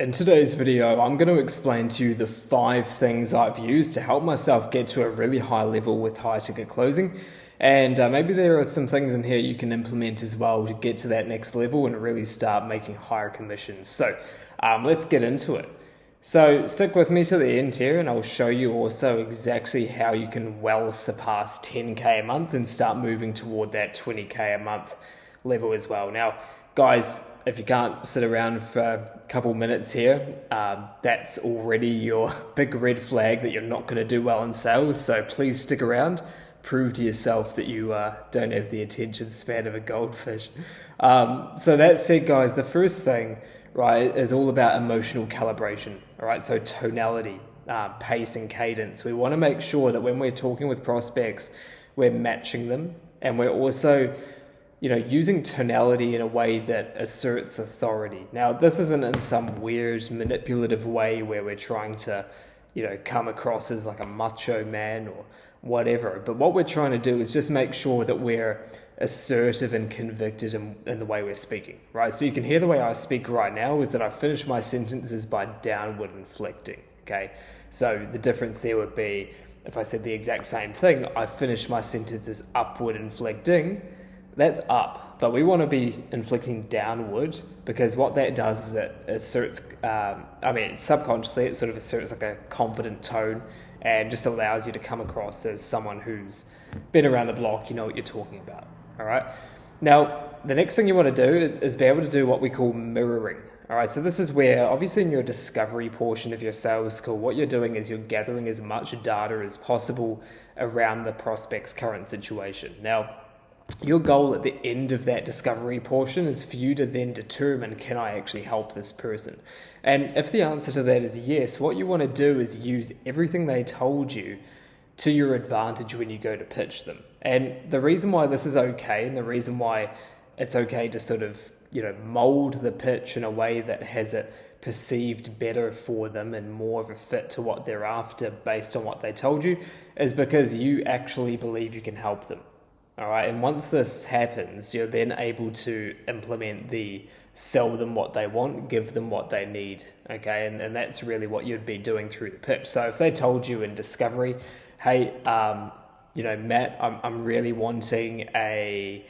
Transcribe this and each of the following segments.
In today's video, I'm going to explain to you the 5 things I've used to help myself get to a really high level with high ticket closing. And maybe there are some things in here you can implement as well to get to that next level and really start making higher commissions. So let's get into it. So stick with me to the end here and I'll show you also exactly how you can well surpass 10K a month and start moving toward that 20K a month level as well. Now, guys, if you can't sit around for a couple minutes here, that's already your big red flag that you're not going to do well in sales. So please stick around. Prove to yourself that you don't have the attention span of a goldfish. So that said, guys, the first thing, right, is all about emotional calibration. All right, so tonality, pace, and cadence. We want to make sure that when we're talking with prospects, we're matching them, and we're also using tonality in a way that asserts authority. Now, this isn't in some weird manipulative way where we're trying to, come across as like a macho man or whatever. But what we're trying to do is just make sure that we're assertive and convicted in the way we're speaking, right? So you can hear the way I speak right now is that I finish my sentences by downward inflecting, okay? So the difference there would be if I said the exact same thing, I finish my sentences upward inflecting. That's up, but we want to be inflicting downward because what that does is it asserts, subconsciously it sort of asserts like a confident tone and just allows you to come across as someone who's been around the block, you know what you're talking about, all right? Now, the next thing you want to do is be able to do what we call mirroring, all right? So this is where, obviously in your discovery portion of your sales call, what you're doing is you're gathering as much data as possible around the prospect's current situation. Now, your goal at the end of that discovery portion is for you to then determine, can I actually help this person? And if the answer to that is yes, what you want to do is use everything they told you to your advantage when you go to pitch them. And the reason why this is okay, and the reason why it's okay to sort of, mold the pitch in a way that has it perceived better for them and more of a fit to what they're after based on what they told you, is because you actually believe you can help them. All right, and once this happens, you're then able to implement the sell them what they want, give them what they need, okay? And that's really what you'd be doing through the pitch. So if they told you in discovery, hey, Matt, I'm really wanting a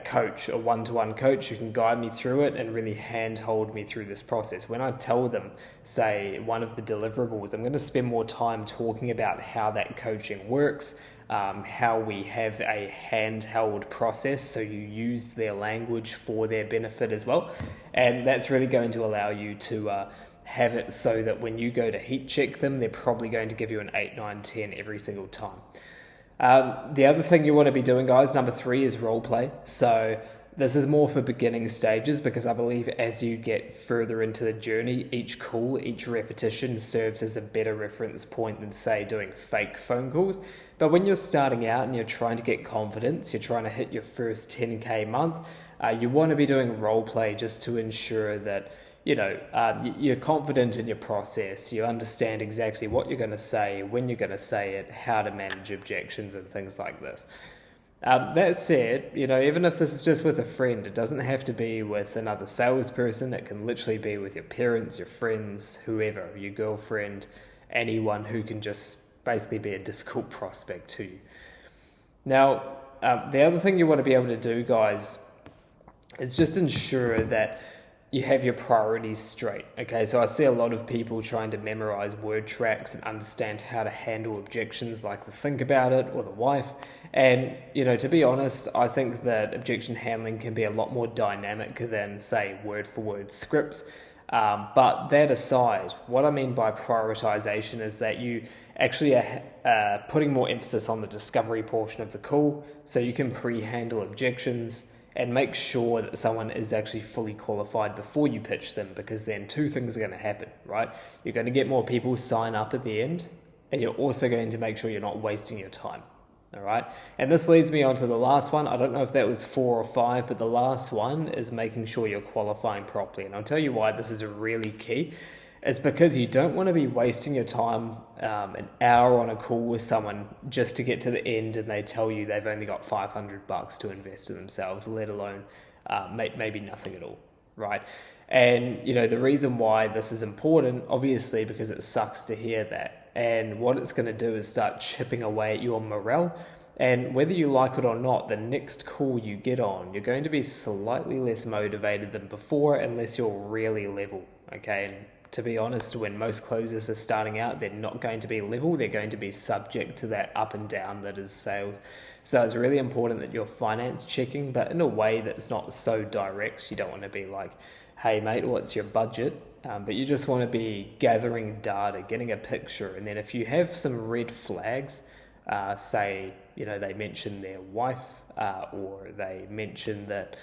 coach, a one-to-one coach who can guide me through it and really handhold me through this process. When I tell them, say, one of the deliverables, I'm going to spend more time talking about how that coaching works, how we have a handheld process, so you use their language for their benefit as well. And that's really going to allow you to have it so that when you go to heat check them, they're probably going to give you an 8, 9, 10 every single time. The other thing you want to be doing, guys, number 3 is role play. So this is more for beginning stages because I believe as you get further into the journey, each call, each repetition serves as a better reference point than, say, doing fake phone calls. But when you're starting out and you're trying to get confidence, you're trying to hit your first 10K month, you want to be doing role play just to ensure that you're confident in your process, you understand exactly what you're going to say, when you're going to say it, how to manage objections and things like this. That said, even if this is just with a friend, it doesn't have to be with another salesperson. It can literally be with your parents, your friends, whoever, your girlfriend, anyone who can just basically be a difficult prospect to you. Now, the other thing you want to be able to do, guys, is just ensure that you have your priorities straight. Okay, so I see a lot of people trying to memorize word tracks and understand how to handle objections like the think about it or the wife. And, to be honest, I think that objection handling can be a lot more dynamic than, say, word for word scripts. But that aside, what I mean by prioritization is that you actually are putting more emphasis on the discovery portion of the call so you can pre-handle objections and make sure that someone is actually fully qualified before you pitch them, because then 2 things are going to happen, right? You're going to get more people sign up at the end, and you're also going to make sure you're not wasting your time, all right? And this leads me on to the last one. I don't know if that was 4 or 5, but the last one is making sure you're qualifying properly. And I'll tell you why this is really key. It's because you don't want to be wasting your time an hour on a call with someone just to get to the end and they tell you they've only got $500 to invest in themselves, let alone maybe nothing at all, right? And, the reason why this is important, obviously, because it sucks to hear that. And what it's going to do is start chipping away at your morale. And whether you like it or not, the next call you get on, you're going to be slightly less motivated than before unless you're really level, okay? And to be honest, when most closers are starting out, they're not going to be level. They're going to be subject to that up and down that is sales. So it's really important that you're finance checking, but in a way that's not so direct. You don't want to be like, hey mate, what's your budget? But you just want to be gathering data, getting a picture. And then if you have some red flags, say, they mention their wife, or they mention that,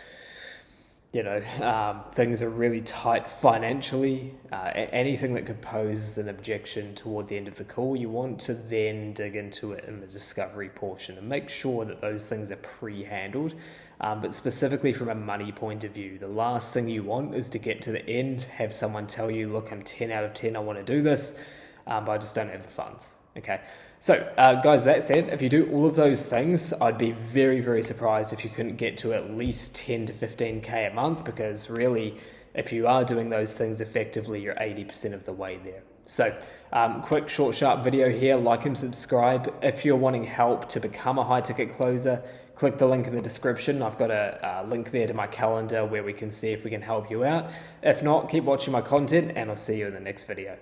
things are really tight financially, anything that could pose an objection toward the end of the call, you want to then dig into it in the discovery portion and make sure that those things are pre-handled. But specifically from a money point of view, the last thing you want is to get to the end, have someone tell you, look, I'm 10 out of 10, I want to do this, but I just don't have the funds. Okay, so guys, that said, if you do all of those things, I'd be very, very surprised if you couldn't get to at least 10 to 15K a month, because really, if you are doing those things effectively, you're 80% of the way there. So quick, short, sharp video here, like and subscribe. If you're wanting help to become a high ticket closer, click the link in the description. I've got a link there to my calendar where we can see if we can help you out. If not, keep watching my content and I'll see you in the next video.